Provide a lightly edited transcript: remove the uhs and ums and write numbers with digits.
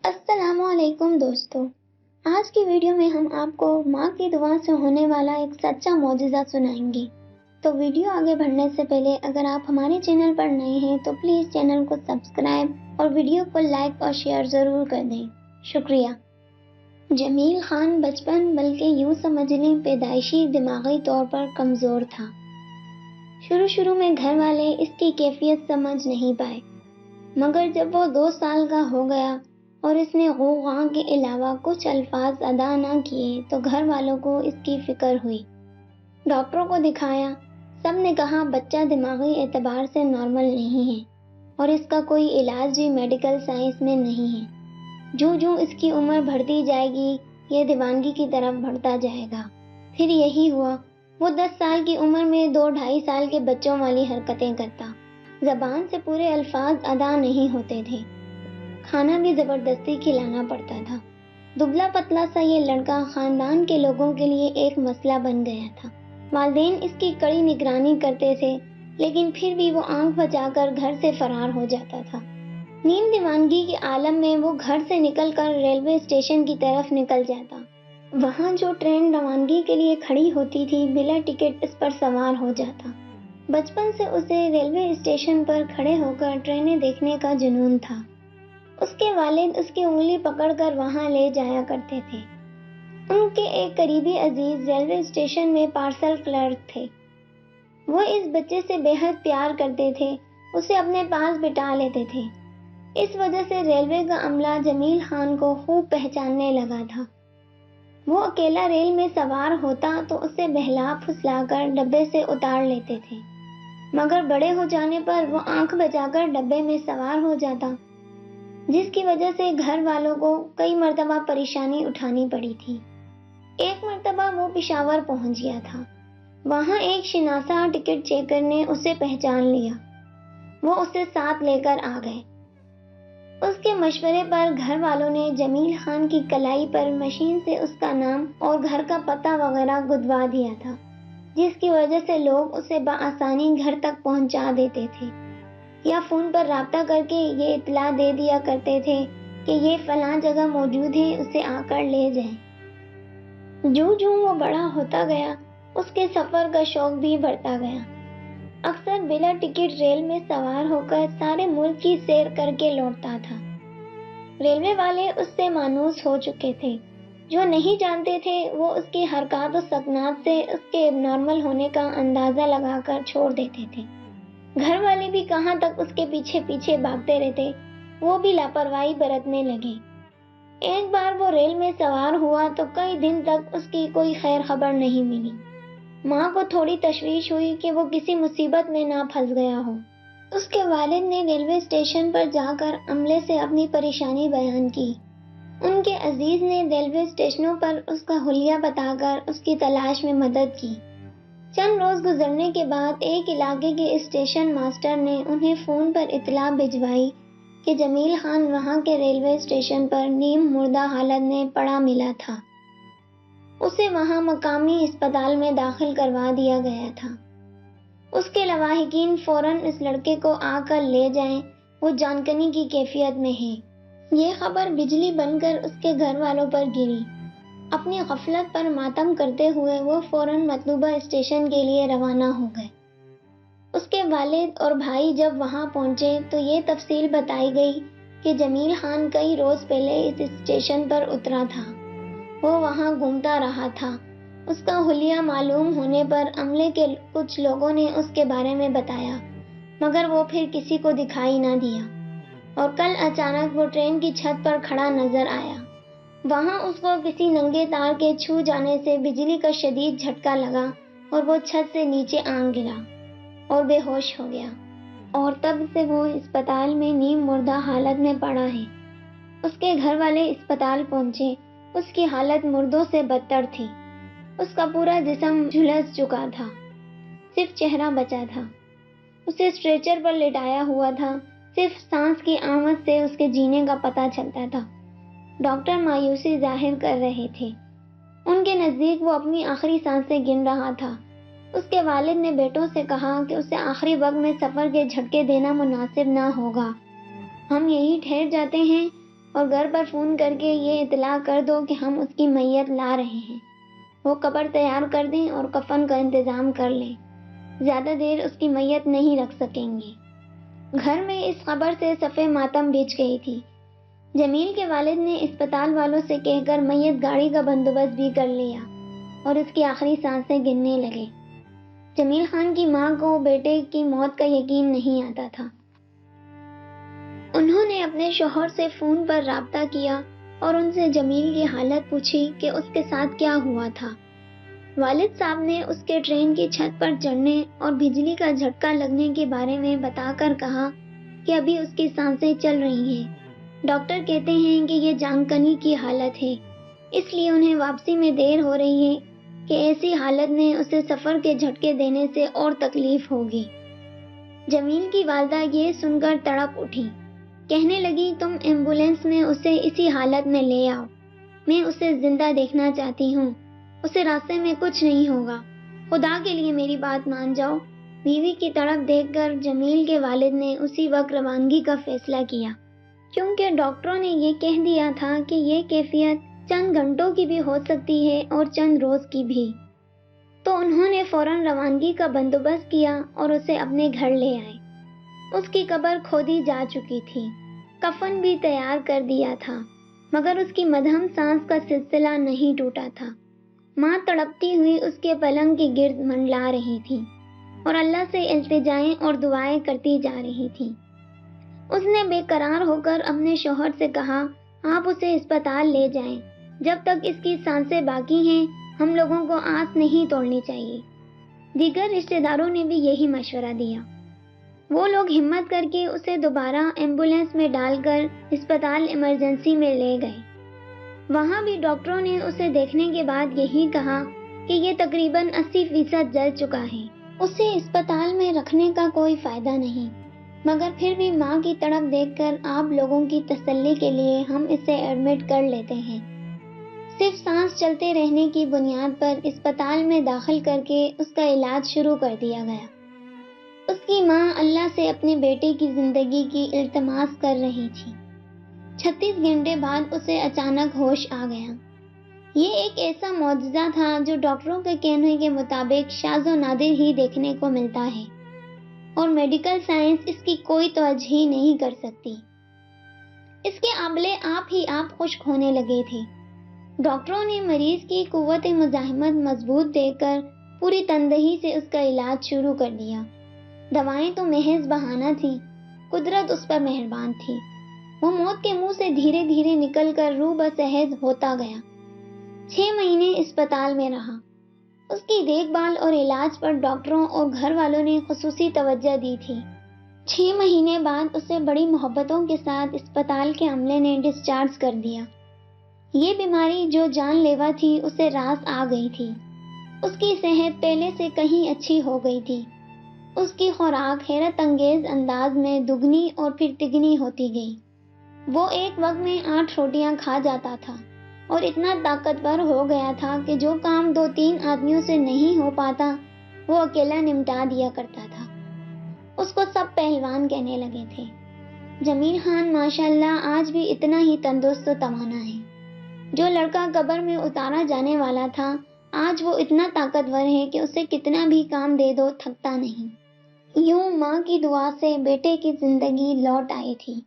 السلام علیکم دوستو، آج کی ویڈیو میں ہم آپ کو ماں کی دعا سے ہونے والا ایک سچا معجزہ سنائیں گے۔ تو ویڈیو آگے بڑھنے سے پہلے اگر آپ ہمارے چینل پر نئے ہیں تو پلیز چینل کو سبسکرائب اور ویڈیو کو لائک اور شیئر ضرور کر دیں، شکریہ۔ جمیل خان بچپن بلکہ یوں سمجھ لیں پیدائشی دماغی طور پر کمزور تھا۔ شروع میں گھر والے اس کی کیفیت سمجھ نہیں پائے، مگر جب وہ 2 سال کا ہو گیا اور اس نے غوغاں کے علاوہ کچھ الفاظ ادا نہ کیے تو گھر والوں کو اس کی فکر ہوئی۔ ڈاکٹروں کو دکھایا، سب نے کہا بچہ دماغی اعتبار سے نارمل نہیں ہے اور اس کا کوئی علاج بھی میڈیکل سائنس میں نہیں ہے۔ جو اس کی عمر بڑھتی جائے گی یہ دیوانگی کی طرف بڑھتا جائے گا۔ پھر یہی ہوا، وہ 10 سال کی عمر میں 2-2.5 سال کے بچوں والی حرکتیں کرتا، زبان سے پورے الفاظ ادا نہیں ہوتے تھے، کھانا بھی زبردستی کھلانا پڑتا تھا۔ دبلا پتلا سا یہ لڑکا خاندان کے لوگوں کے لیے ایک مسئلہ بن گیا تھا۔ والدین اس کی کڑی نگرانی کرتے تھے، لیکن پھر بھی وہ آنکھ بچا کر گھر سے فرار ہو جاتا تھا۔ نیم دیوانگی کے عالم میں وہ گھر سے نکل کر ریلوے اسٹیشن کی طرف نکل جاتا۔ وہاں جو ٹرین روانگی کے لیے کھڑی ہوتی تھی، بلا ٹکٹ اس پر سوار ہو جاتا۔ بچپن سے اسے ریلوے اسٹیشن پر کھڑے ہو کر ٹرینیں دیکھنے کا جنون تھا۔ اس کے والد اس کی انگلی پکڑ کر وہاں لے جایا کرتے تھے۔ ان کے ایک قریبی عزیز ریلوے اسٹیشن میں پارسل کلرک تھے۔ وہ اس بچے سے بے حد پیار کرتے تھے، اسے اپنے پاس بٹھا لیتے تھے۔ اس وجہ سے ریلوے کا عملہ جمیل خان کو خوب پہچاننے لگا تھا۔ وہ اکیلا ریل میں سوار ہوتا تو اسے بہلا پھسلا کر ڈبے سے اتار لیتے تھے، مگر بڑے ہو جانے پر وہ آنکھ بچا کر ڈبے میں سوار ہو جاتا، جس کی وجہ سے گھر والوں کو کئی مرتبہ پریشانی اٹھانی پڑی تھی۔ ایک مرتبہ وہ پشاور پہنچ گیا تھا۔ وہاں ایک شناسا ٹکٹ چیکر نے اسے پہچان لیا۔ وہ اسے ساتھ لے کر آ گئے۔ اس کے مشورے پر گھر والوں نے جمیل خان کی کلائی پر مشین سے اس کا نام اور گھر کا پتہ وغیرہ گدوا دیا تھا، جس کی وجہ سے لوگ اسے بآسانی گھر تک پہنچا دیتے تھے، یا فون پر رابطہ کر کے یہ اطلاع دے دیا کرتے تھے کہ یہ فلاں جگہ موجود ہے، اسے آ کر لے جائیں۔ جو وہ بڑا ہوتا گیا، اس کے سفر کا شوق بھی بڑھتا گیا۔ اکثر بلا ٹکٹ ریل میں سوار ہو کر سارے ملک کی سیر کر کے لوٹتا تھا۔ ریلوے والے اس سے مانوس ہو چکے تھے۔ جو نہیں جانتے تھے وہ اس کی حرکات و سکنات سے اس کے نارمل ہونے کا اندازہ لگا کر چھوڑ دیتے تھے۔ گھر والے بھی کہاں تک اس کے پیچھے پیچھے بھاگتے رہتے، وہ بھی لاپرواہی برتنے لگے۔ ایک بار وہ ریل میں سوار ہوا تو کئی دن تک اس کی کوئی خیر خبر نہیں ملی۔ ماں کو تھوڑی تشویش ہوئی کہ وہ کسی مصیبت میں نہ پھنس گیا ہو۔ اس کے والد نے ریلوے اسٹیشن پر جا کر عملے سے اپنی پریشانی بیان کی۔ ان کے عزیز نے ریلوے اسٹیشنوں پر اس کا حلیہ بتا کر اس کی تلاش میں مدد کی۔ چند روز گزرنے کے بعد ایک علاقے کے اسٹیشن ماسٹر نے انہیں فون پر اطلاع بھجوائی کہ جمیل خان وہاں کے ریلوے اسٹیشن پر نیم مردہ حالت میں پڑا ملا تھا۔ اسے وہاں مقامی اسپتال میں داخل کروا دیا گیا تھا۔ اس کے لواحقین فوراً اس لڑکے کو آ کر لے جائیں، وہ جان کنی کی کیفیت میں ہے۔ یہ خبر بجلی بن کر اس کے گھر والوں پر گری۔ اپنی غفلت پر ماتم کرتے ہوئے وہ فوراً مطلوبہ اسٹیشن کے لیے روانہ ہو گئے۔ اس کے والد اور بھائی جب وہاں پہنچے تو یہ تفصیل بتائی گئی کہ جمیل خان کئی روز پہلے اس اسٹیشن پر اترا تھا۔ وہ وہاں گھومتا رہا تھا۔ اس کا حلیہ معلوم ہونے پر عملے کے کچھ لوگوں نے اس کے بارے میں بتایا، مگر وہ پھر کسی کو دکھائی نہ دیا، اور کل اچانک وہ ٹرین کی چھت پر کھڑا نظر آیا۔ وہاں اس کو کسی ننگے تار کے چھو جانے سے بجلی کا شدید جھٹکا لگا اور وہ چھت سے نیچے آن گرا اور بے ہوش ہو گیا، اور تب سے وہ اسپتال میں نیم مردہ حالت میں پڑا ہے۔ اس کے گھر والے اسپتال پہنچے، اس کی حالت مردوں سے بدتر تھی۔ اس کا پورا جسم جھلس چکا تھا، صرف چہرہ بچا تھا۔ اسے اسٹریچر پر لٹایا ہوا تھا، صرف سانس کی آمد سے اس کے جینے کا پتہ چلتا تھا۔ ڈاکٹر مایوسی ظاہر کر رہے تھے۔ ان کے نزدیک وہ اپنی آخری سانسیں گن رہا تھا۔ اس کے والد نے بیٹوں سے کہا کہ اسے آخری وقت میں سفر کے جھٹکے دینا مناسب نہ ہوگا۔ ہم یہیں ٹھہر جاتے ہیں، اور گھر پر فون کر کے یہ اطلاع کر دو کہ ہم اس کی میت لا رہے ہیں۔ وہ قبر تیار کر دیں اور کفن کا انتظام کر لیں۔ زیادہ دیر اس کی میت نہیں رکھ سکیں گے۔ گھر میں اس خبر سے صفِ ماتم بچھ گئی تھی۔ جمیل کے والد نے اسپتال والوں سے کہہ کر میت گاڑی کا بندوبست بھی کر لیا اور اس کی آخری سانسیں گننے لگے۔ جمیل خان کی ماں کو بیٹے کی موت کا یقین نہیں آتا تھا۔ انہوں نے اپنے شوہر سے فون پر رابطہ کیا اور ان سے جمیل کی حالت پوچھی کہ اس کے ساتھ کیا ہوا تھا۔ والد صاحب نے اس کے ٹرین کی چھت پر چڑھنے اور بجلی کا جھٹکا لگنے کے بارے میں بتا کر کہا کہ ابھی اس کی سانسیں چل رہی ہیں۔ ڈاکٹر کہتے ہیں کہ یہ جان کنی کی حالت ہے، اس لیے انہیں واپسی میں دیر ہو رہی ہے کہ ایسی حالت میں اسے سفر کے جھٹکے دینے سے اور تکلیف ہوگی۔ جمیل کی والدہ یہ سن کر تڑپ اٹھی، کہنے لگی تم ایمبولینس میں اسے اسی حالت میں لے آؤ، میں اسے زندہ دیکھنا چاہتی ہوں، اسے راستے میں کچھ نہیں ہوگا، خدا کے لیے میری بات مان جاؤ۔ بیوی کی تڑپ دیکھ کر جمیل کے والد نے اسی وقت روانگی کا فیصلہ کیا، کیونکہ ڈاکٹروں نے یہ کہہ دیا تھا کہ یہ کیفیت چند گھنٹوں کی بھی ہو سکتی ہے اور چند روز کی بھی۔ تو انہوں نے فوراً روانگی کا بندوبست کیا اور اسے اپنے گھر لے آئے۔ اس کی قبر کھودی جا چکی تھی، کفن بھی تیار کر دیا تھا، مگر اس کی مدھم سانس کا سلسلہ نہیں ٹوٹا تھا۔ ماں تڑپتی ہوئی اس کے پلنگ کے گرد منڈلا رہی تھی اور اللہ سے التجائیں اور دعائیں کرتی جا رہی تھی۔ اس نے بے قرار ہو کر اپنے شوہر سے کہا، آپ اسے اسپتال لے جائیں، جب تک اس کی سانسیں باقی ہیں ہم لوگوں کو آس نہیں توڑنی چاہیے۔ دیگر رشتہ داروں نے بھی یہی مشورہ دیا۔ وہ لوگ ہمت کر کے اسے دوبارہ ایمبولینس میں ڈال کر اسپتال ایمرجنسی میں لے گئے۔ وہاں بھی ڈاکٹروں نے اسے دیکھنے کے بعد یہی کہا کہ یہ تقریباً 80% جل چکا ہے، اسے اسپتال میں رکھنے کا کوئی فائدہ نہیں، مگر پھر بھی ماں کی تڑپ دیکھ کر آپ لوگوں کی تسلی کے لیے ہم اسے ایڈمٹ کر لیتے ہیں۔ صرف سانس چلتے رہنے کی بنیاد پر اسپتال میں داخل کر کے اس کا علاج شروع کر دیا گیا۔ اس کی ماں اللہ سے اپنے بیٹے کی زندگی کی التماس کر رہی تھی۔ 36 گھنٹے بعد اسے اچانک ہوش آ گیا۔ یہ ایک ایسا معجزہ تھا جو ڈاکٹروں کے کہنے کے مطابق شاذ و نادر ہی دیکھنے کو ملتا ہے اور میڈیکل سائنس اس کی کوئی توجہ نہیں کر سکتی۔ اس کے آبلے آپ ہی آپ خشک ہونے لگے تھے۔ ڈاکٹروں نے مریض کی قوت مزاحمت مضبوط دیکھ کر پوری تندہی سے اس کا علاج شروع کر دیا۔ دوائیں تو محض بہانہ تھی، قدرت اس پر مہربان تھی۔ وہ موت کے منہ سے دھیرے دھیرے نکل کر روح بصحت ہوتا گیا۔ 6 مہینے اسپتال میں رہا۔ اس کی دیکھ بھال اور علاج پر ڈاکٹروں اور گھر والوں نے خصوصی توجہ دی تھی۔ 6 مہینے بعد اسے بڑی محبتوں کے ساتھ اسپتال کے عملے نے ڈسچارج کر دیا۔ یہ بیماری جو جان لیوا تھی اسے راس آ گئی تھی۔ اس کی صحت پہلے سے کہیں اچھی ہو گئی تھی۔ اس کی خوراک حیرت انگیز انداز میں دگنی اور پھر تگنی ہوتی گئی۔ وہ ایک وقت میں 8 روٹیاں کھا جاتا تھا اور اتنا طاقتور ہو گیا تھا کہ جو کام 2-3 آدمیوں سے نہیں ہو پاتا وہ اکیلا نمٹا دیا کرتا تھا۔ اس کو سب پہلوان کہنے لگے تھے۔ جمیل خان ماشاءاللہ آج بھی اتنا ہی تندرست و توانا ہے۔ جو لڑکا قبر میں اتارا جانے والا تھا آج وہ اتنا طاقتور ہے کہ اسے کتنا بھی کام دے دو تھکتا نہیں۔ یوں ماں کی دعا سے بیٹے کی زندگی لوٹ آئی تھی۔